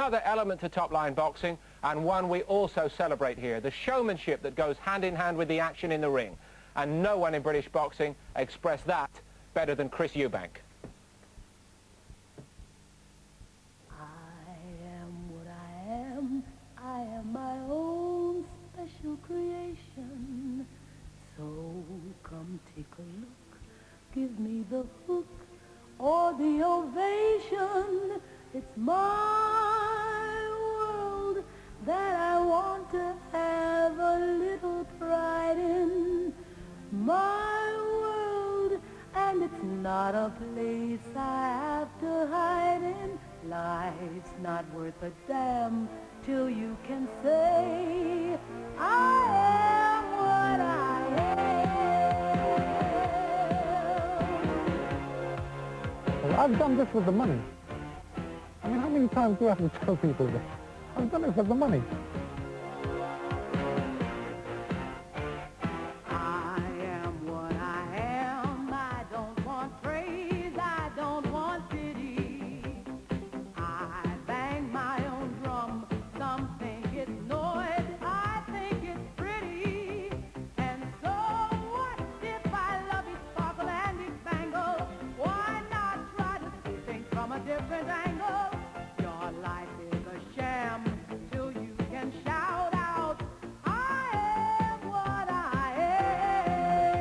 Another element to top-line boxing, and one we also celebrate here, the showmanship that goes hand in hand with the action in the ring. And no one in British boxing expressed that better than Chris Eubank. I am what I am my own special creation. So come take a look, give me the hook or the ovation. It's my world that I want to have a little pride in. My world, and it's not a place I have to hide in. Life's not worth a damn till you can say I am what I am. I've done this with the money. I mean, how many times do I have to tell people that? I've done it for the money. I am what I am. I don't want praise. I don't want pity. I bang my own drum. Some think it's noise. I think it's pretty. And so what if I love each sparkle and each bangle? Why not try to see things from a different angle? Your life is a sham till you can shout out, I am what I am.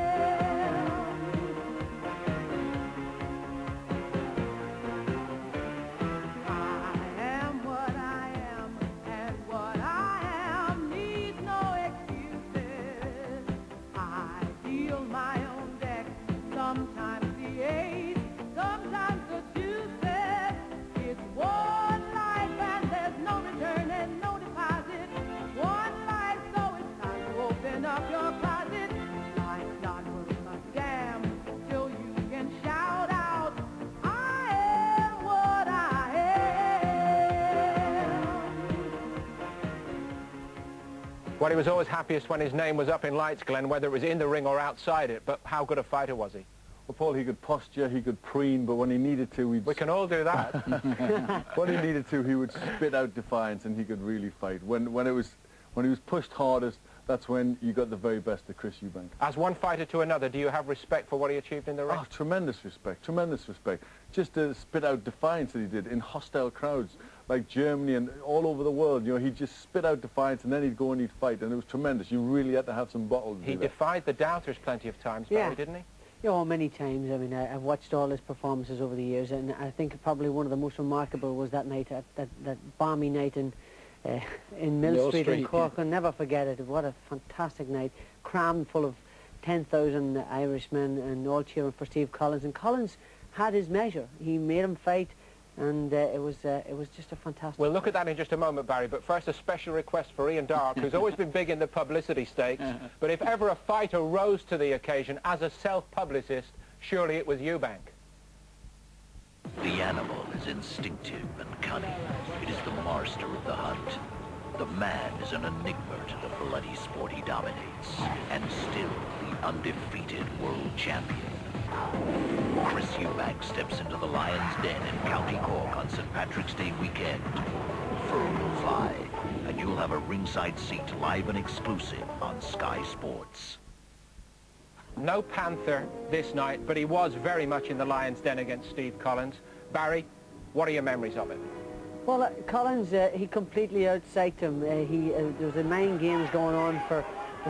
I am what I am, and what I am needs no excuses. I deal my own deck, sometimes the ace, sometimes the deuces. It's one life and there's no return and no deposit. One life, so it's time to open up your closet. Life's not worth a damn till you can shout out, I am what I am. Well, he was always happiest when his name was up in lights, Glenn, whether it was in the ring or outside it. But how good a fighter was he? Well, Paul, he could posture, he could preen, but when he needed to, We can all do that. when he needed to, he would spit out defiance, and he could really fight. When he was pushed hardest, that's when you got the very best of Chris Eubank. As one fighter to another, do you have respect for what he achieved in the ring? Oh, tremendous respect, tremendous respect. Just to spit out defiance that he did in hostile crowds like Germany and all over the world. You know, he'd just spit out defiance, and then he'd go and he'd fight, and it was tremendous. You really had to have some bottle to He do that. defied the doubters plenty of times, Barry, didn't he? Yeah, many times. I mean, I've watched all his performances over the years, and I think probably one of the most remarkable was that night, that balmy night in Mill Street in Cork. I'll never forget it. What a fantastic night, crammed full of 10,000 Irishmen and all cheering for Steve Collins. And Collins had his measure. He made him fight, and it was just a fantastic We'll look at that in just a moment, Barry, but first a special request for Ian Darke, who's always been big in the publicity stakes, but if ever a fighter rose to the occasion as a self-publicist, surely it was Eubank. The animal is instinctive and cunning. It is the master of the hunt. The man is an enigma to the bloody sport he dominates, and still the undefeated world champion. Chris Eubank steps into the Lion's Den in County Cork on St. Patrick's Day weekend. Fur will fly, and you'll have a ringside seat live and exclusive on Sky Sports. No Panther this night, but he was very much in the Lion's Den against Steve Collins. Barry, what are your memories of it? Well, Collins, he completely outpsyched him. There was a mind games going on for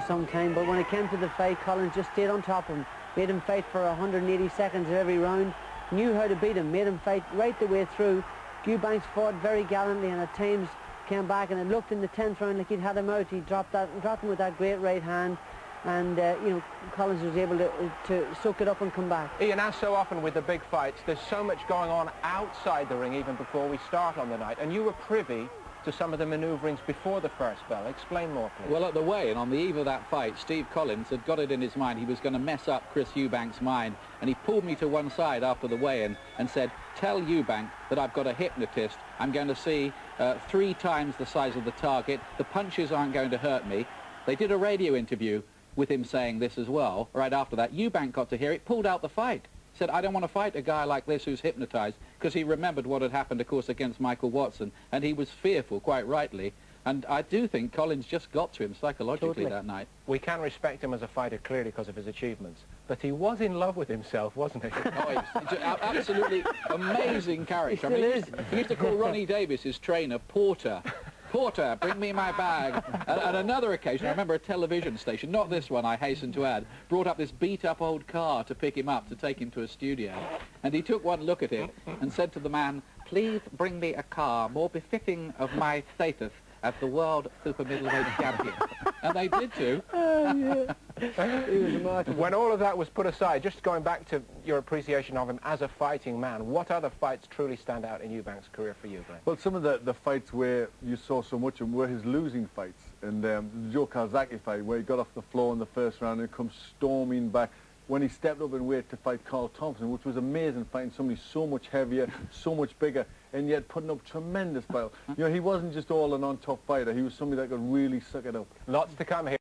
some time, but when it came to the fight, Collins just stayed on top of him, made him fight for 180 seconds of every round, knew how to beat him, made him fight right the way through. Eubanks fought very gallantly, and at times came back, and it looked in the 10th round like he'd had him out. He dropped him with that great right hand, and you know, Collins was able to soak it up and come back. Ian, as so often with the big fights, there's so much going on outside the ring even before we start on the night, and you were privy to some of the manoeuvrings before the first bell. Explain more, please. Well, at the weigh-in, on the eve of that fight, Steve Collins had got it in his mind he was going to mess up Chris Eubank's mind, and he pulled me to one side after the weigh-in and said, "Tell Eubank that I've got a hypnotist. I'm going to see 3 times the size of the target. The punches aren't going to hurt me." They did a radio interview with him saying this as well. Right after that, Eubank got to hear it, pulled out the fight. said, I don't want to fight a guy like this who's hypnotized, because he remembered what had happened, of course, against Michael Watson, and he was fearful, quite rightly. And I do think Collins just got to him psychologically that night. We can respect him as a fighter clearly because of his achievements, but he was in love with himself, wasn't he? Oh, he's absolutely amazing character. He still is. He used to call Ronnie Davis, his trainer, Porter. Porter, bring me my bag. And another occasion, I remember a television station, not this one, I hasten to add, brought up this beat-up old car to pick him up, to take him to a studio. And he took one look at it and said to the man, please bring me a car more befitting of my status as the world super middleweight champion. And they did too. When all of that was put aside, just going back to your appreciation of him as a fighting man, what other fights truly stand out in Eubank's career for you, Glenn? Well, some of the fights where you saw so much of him were his losing fights. And the Joe Calzaghe fight, where he got off the floor in the first round and comes storming back. When he stepped up in weight to fight Carl Thompson, which was amazing, fighting somebody so much heavier, so much bigger, and yet putting up tremendous battle. You know, he wasn't just all an on-top fighter. He was somebody that could really suck it up. Lots to come here.